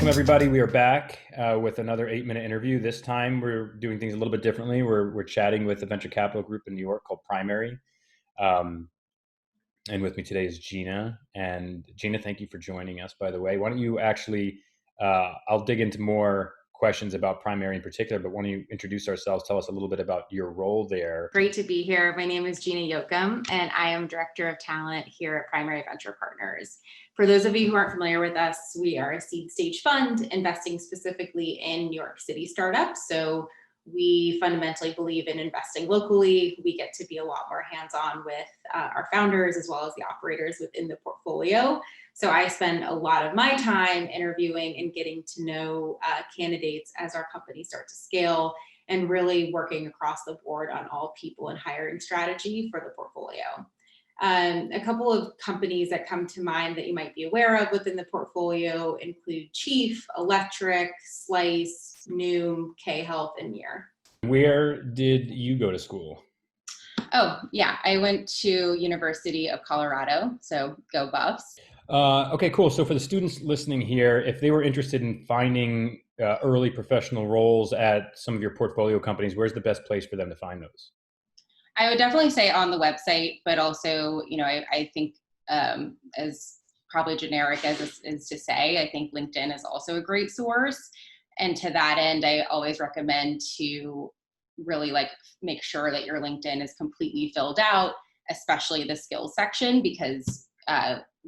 Welcome, everybody. We are back with another 8-minute interview. This time, we're doing things a little bit differently. We're chatting with a venture capital group in New York called Primary. And with me today is Gina. And Gina, thank you for joining us, by the way. Why don't you actually, I'll dig into more questions about Primary in particular, but why don't you introduce ourselves, tell us a little bit about your role there. Great to be here. My name is Gina Yocom, and I am Director of Talent here at Primary Venture Partners. For those of you who aren't familiar with us, we are a seed stage fund investing specifically in New York City startups. So we fundamentally believe in investing locally. We get to be a lot more hands-on with our founders as well as the operators within the portfolio. So I spend a lot of my time interviewing and getting to know candidates as our companies start to scale, and really working across the board on all people and hiring strategy for the portfolio. A couple of companies that come to mind that you might be aware of within the portfolio include Chief, Electric, Slice, Noom, K-Health, and Near. Where did you go to school? Oh, yeah, I went to University of Colorado, so go Buffs. Okay, cool. So for the students listening here, if they were interested in finding early professional roles at some of your portfolio companies, where's the best place for them to find those? I would definitely say on the website, but also, I think as probably generic as is to say, I think LinkedIn is also a great source. And to that end, I always recommend to really make sure that your LinkedIn is completely filled out, especially the skills section, because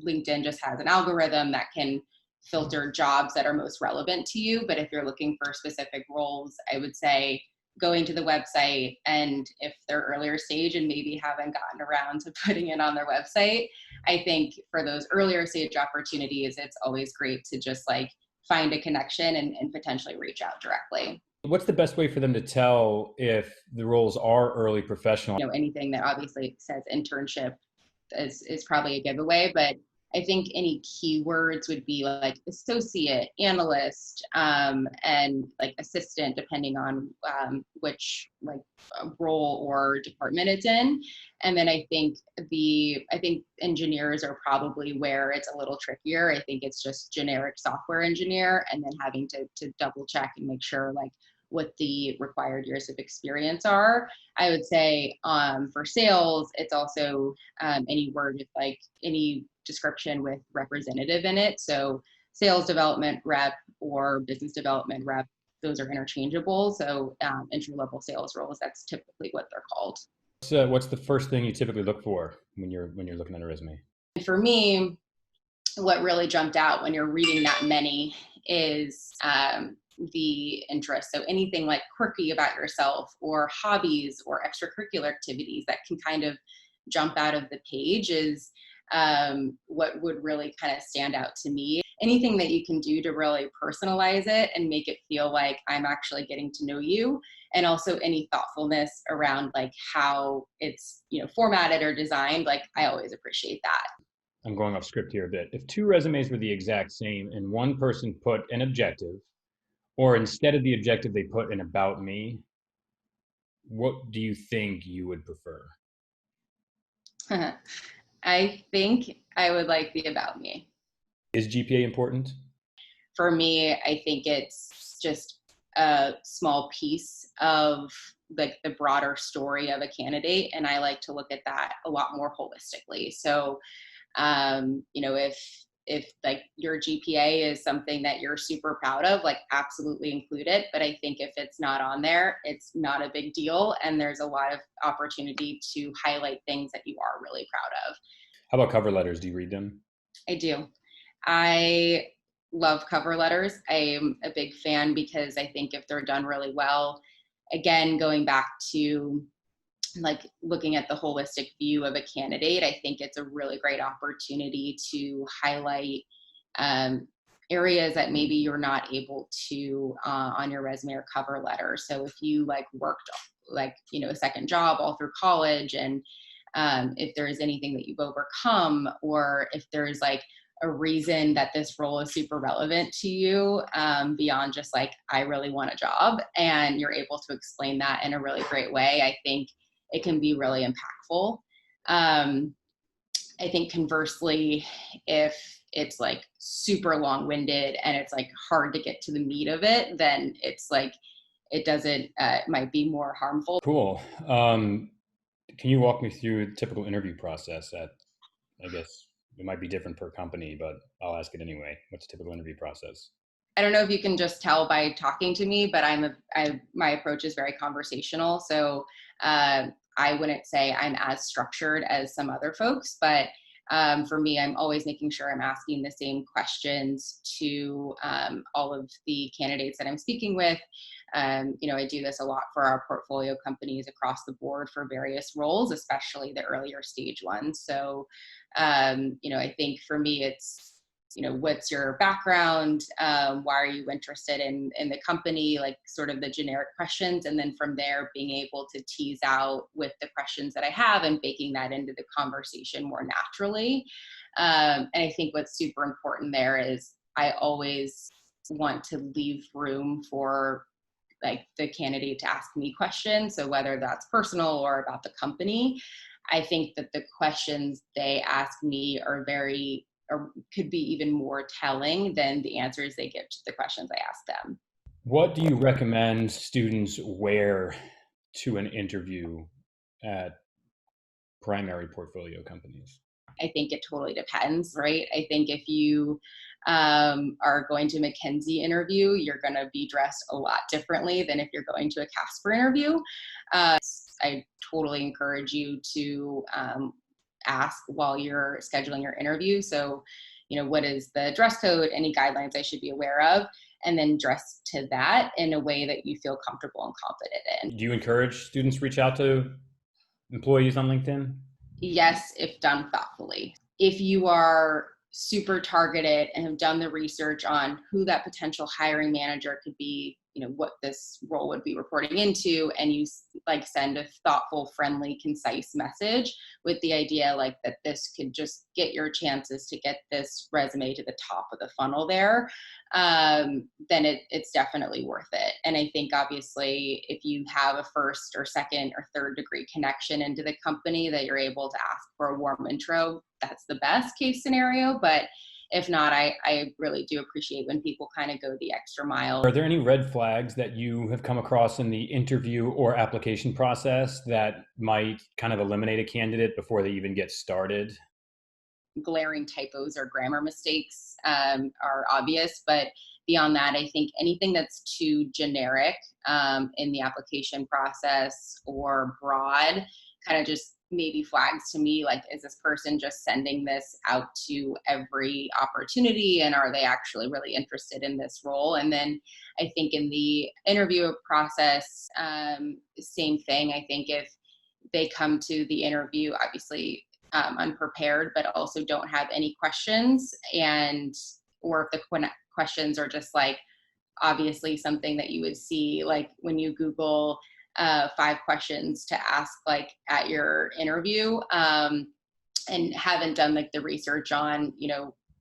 LinkedIn just has an algorithm that can filter jobs that are most relevant to you. But if you're looking for specific roles, I would say going to the website, and if they're earlier stage and maybe haven't gotten around to putting it on their website, I think for those earlier stage opportunities, it's always great to just find a connection and potentially reach out directly. What's the best way for them to tell if the roles are early professional? Anything that obviously says internship is probably a giveaway, but I think any keywords would be like associate, analyst, and assistant, depending on which role or department it's in. And then I think engineers are probably where it's a little trickier. I think it's just generic software engineer, and then having to double check and make sure what the required years of experience are. I would say for sales, it's also any word with any description with representative in it. So sales development rep or business development rep, those are interchangeable. So entry-level sales roles, that's typically what they're called. So what's the first thing you typically look for when you're looking at a resume? And for me, what really jumped out when you're reading that many is the interest. So anything quirky about yourself, or hobbies or extracurricular activities that can kind of jump out of the page is what would really kind of stand out to me. Anything that you can do to really personalize it and make it feel like I'm actually getting to know you, and also any thoughtfulness around how it's formatted or designed. I always appreciate that. I'm going off script here a bit. If two resumes were the exact same and one person put an objective, or instead of the objective they put an about me, what do you think you would prefer? I think I would like the about me. Is GPA important? For me, I think it's just a small piece of the broader story of a candidate, and I like to look at that a lot more holistically. So if your GPA is something that you're super proud of, absolutely include it. But I think if it's not on there, it's not a big deal. And there's a lot of opportunity to highlight things that you are really proud of. How about cover letters? Do you read them? I do. I love cover letters. I'm a big fan because I think if they're done really well, again, going back to looking at the holistic view of a candidate, I think it's a really great opportunity to highlight areas that maybe you're not able to on your resume or cover letter. So if you worked a second job all through college, and if there is anything that you've overcome, or if there's a reason that this role is super relevant to you beyond just I really want a job, and you're able to explain that in a really great way, I think it can be really impactful. I think conversely, if it's like super long-winded and it's like hard to get to the meat of it, then it's like it doesn't it might be more harmful. Cool. Can you walk me through the typical interview process at, I guess it might be different per company, but I'll ask it anyway. What's the typical interview process? I don't know if you can just tell by talking to me, but my approach is very conversational. So I wouldn't say I'm as structured as some other folks, but for me, I'm always making sure I'm asking the same questions to all of the candidates that I'm speaking with. I do this a lot for our portfolio companies across the board for various roles, especially the earlier stage ones. So, I think for me, it's what's your background, why are you interested in the company, like sort of the generic questions, and then from there being able to tease out with the questions that I have and baking that into the conversation more naturally. And I think what's super important there is I always want to leave room for like the candidate to ask me questions, so whether that's personal or about the company. I think that the questions they ask me are very, or could be even more telling than the answers they give to the questions I ask them. What do you recommend students wear to an interview at primary portfolio companies? I think it totally depends, right? I think if you are going to a McKinsey interview, you're going to be dressed a lot differently than if you're going to a Casper interview. I totally encourage you to ask while you're scheduling your interview. So, what is the dress code? Any guidelines I should be aware of? And then dress to that in a way that you feel comfortable and confident in. Do you encourage students to reach out to employees on LinkedIn? Yes, if done thoughtfully. If you are super targeted and have done the research on who that potential hiring manager could be, what this role would be reporting into, and you like send a thoughtful, friendly, concise message with the idea like that this could just get your chances to get this resume to the top of the funnel there, then it's definitely worth it. And I think obviously if you have a first or second or third degree connection into the company that you're able to ask for a warm intro, that's the best case scenario. But if not, I really do appreciate when people kind of go the extra mile. Are there any red flags that you have come across in the interview or application process that might kind of eliminate a candidate before they even get started? Glaring typos or grammar mistakes are obvious, but beyond that, I think anything that's too generic in the application process or broad kind of just maybe flags to me like, is this person just sending this out to every opportunity, and are they actually really interested in this role? And then I think in the interview process, same thing. I think if they come to the interview obviously unprepared, but also don't have any questions, and or if the questions are just like obviously something that you would see like when you Google 5 questions to ask like at your interview, and haven't done like the research on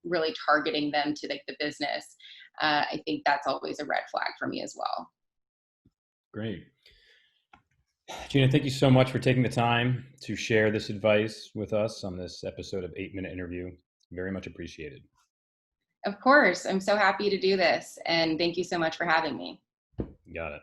really targeting them to like the business. I think that's always a red flag for me as well. Great. Gina, thank you so much for taking the time to share this advice with us on this episode of 8 Minute Interview. Very much appreciated. Of course, I'm so happy to do this, and thank you so much for having me. Got it.